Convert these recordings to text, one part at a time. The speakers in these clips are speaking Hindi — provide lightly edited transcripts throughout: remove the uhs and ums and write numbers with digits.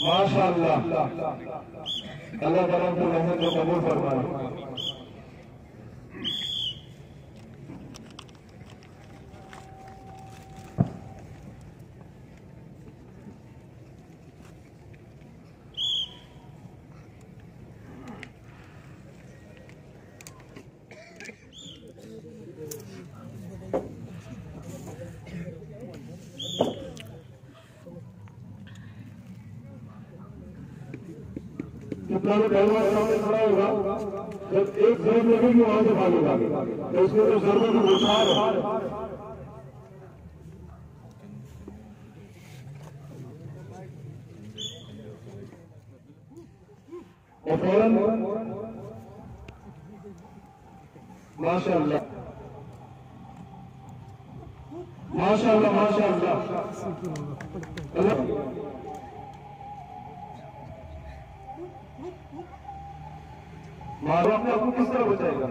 माशाअल्लाह, अल्लाह ताला की रहमत को कबूल फरमाए। जितना भी पहलवान सामने खड़ा होगा, जब एक जरूर लगेगी वहां से भागेगा, तो इसमें तो जरूर विचार है। और फौरन माशाअल्लाह, माशाअल्लाह, माशाअल्लाह, मारो अपने आपको किस तरह बचाएगा?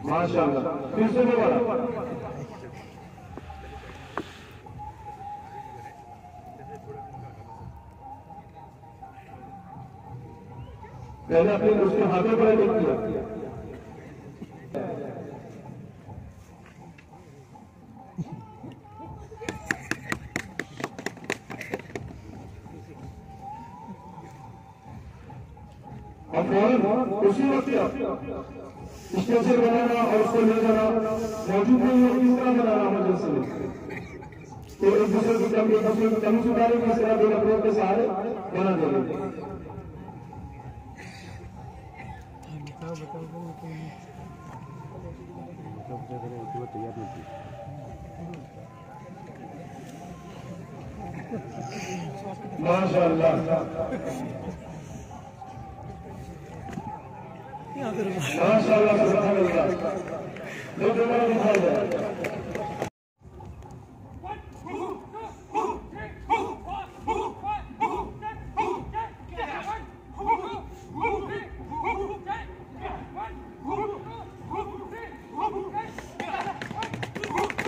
माशाअल्लाह, फिर से दोबारा। पहले अपने उसके हाथों पर नहीं किया। उसी वक्त स्ट्रक्चर बनाना और उसको ले जाना मौजूद नहीं है, किस तरह बनाना इमरजेंसी में, तो एक दूसरे की कमी, एक दूसरे की कमी सुधारे, किस तरह दो नफरों के सहारे बना देंगे। माशाअल्लाह, माशाअल्लाह, सुभानअल्लाह, जो दोबारा दिखाया जाए।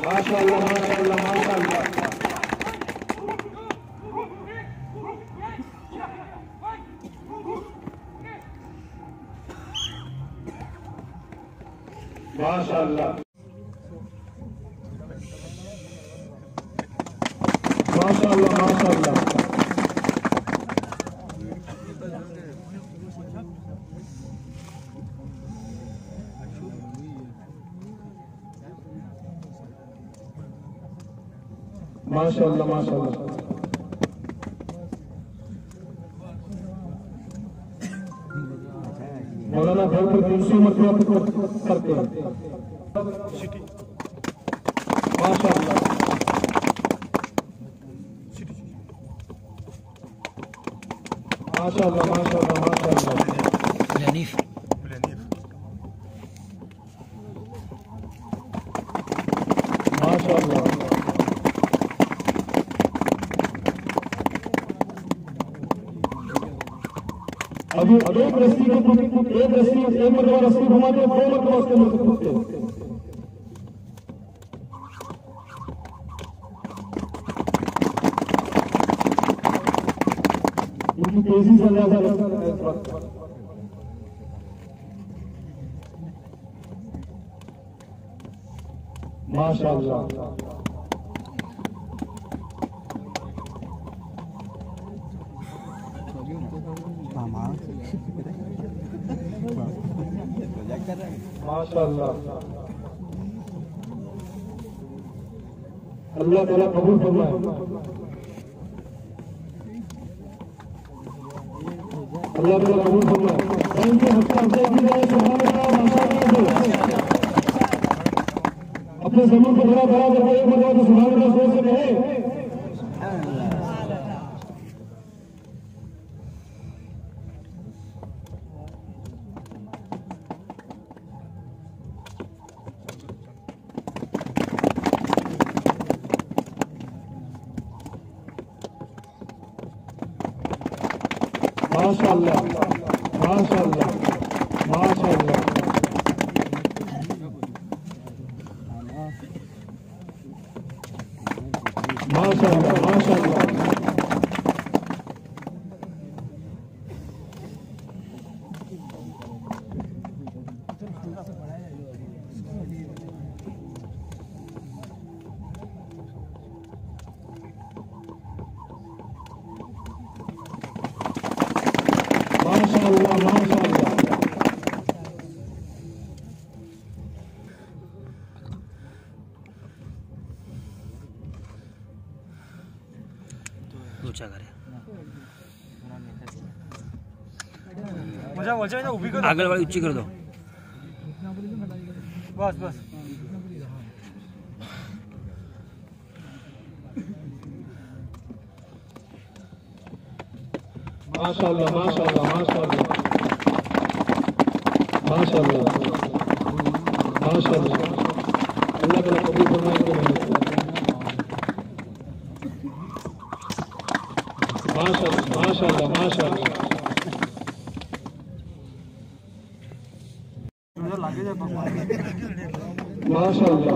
माशाअल्लाह, माशाअल्लाह, माशाअल्लाह, माशाअल्लाह, माशाअल्लाह, माशाअल्लाह, माशाअल्लाह, माशाअल्लाह। पर 300 मरतबा करते हैं। माशाअल्लाह माशाअल्लाह माशाअल्लाह माशाअल्लाह। माशाअल्लाह अभी एक रस्सी को एक मरतबा रस्सी घुमाते 2 मरतबा उसके अंदर से कूदते। इनकी तेजी से अंदाजा लगता है इस वक्त। माशाअल्लाह माशाअल्लाह। अल्लाह ताला कबूल फरमाए। अल्लाह ताला कबूल फरमाए। अपने जमीन को बड़ा बड़ा करके एक मतलब तो सुबह अल्लाह जोर से कहे। माशाअल्लाह माशाअल्लाह माशाअल्लाह माशाअल्लाह माशाअल्लाह। माशाअल्लाह माशाअल्लाह ऊंचा करे मजा बोलचा ना उभी कर आगल वाली ऊंची कर दो बस बस। माशाअल्लाह माशाअल्लाह माशाअल्लाह माशाअल्लाह माशाअल्लाह। अल्लाह ताला कबूल फरमाए। माशाअल्लाह माशाअल्लाह माशाअल्लाह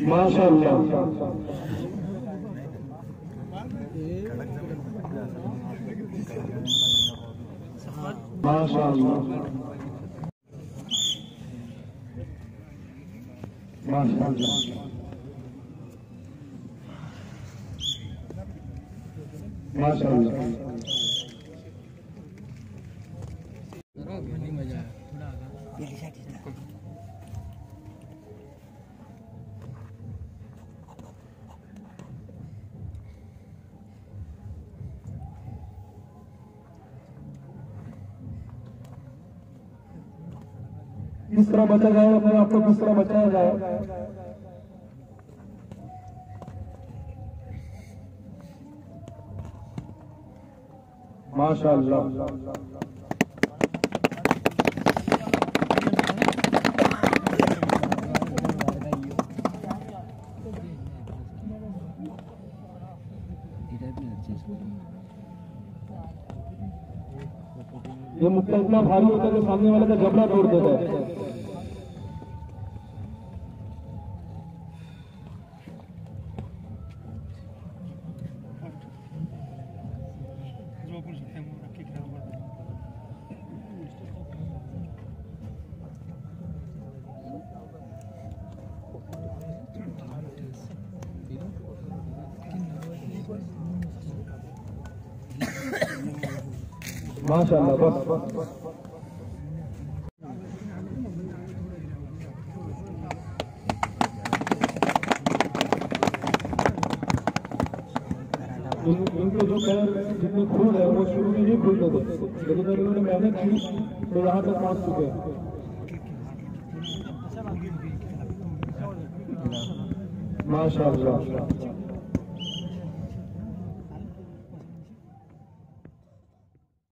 माशाअल्लाह माशाअल्लाह माशाअल्लाह माशाअल्लाह माशाअल्लाह। किस तरह बचा जाए, अपने आप को किस तरह बचाया जाए। माशाअल्लाह ये मुक्का इतना भारी होता है कि सामने वाले का जबड़ा तोड़ देता है। माशाअल्लाह बस इनके जो पैर जितने खुल है वो शुरू में नहीं खुलते थे, लेकिन जब इन्होंने मेहनत की तो यहाँ तक पहुँच चुके हैं। माशाअल्लाह।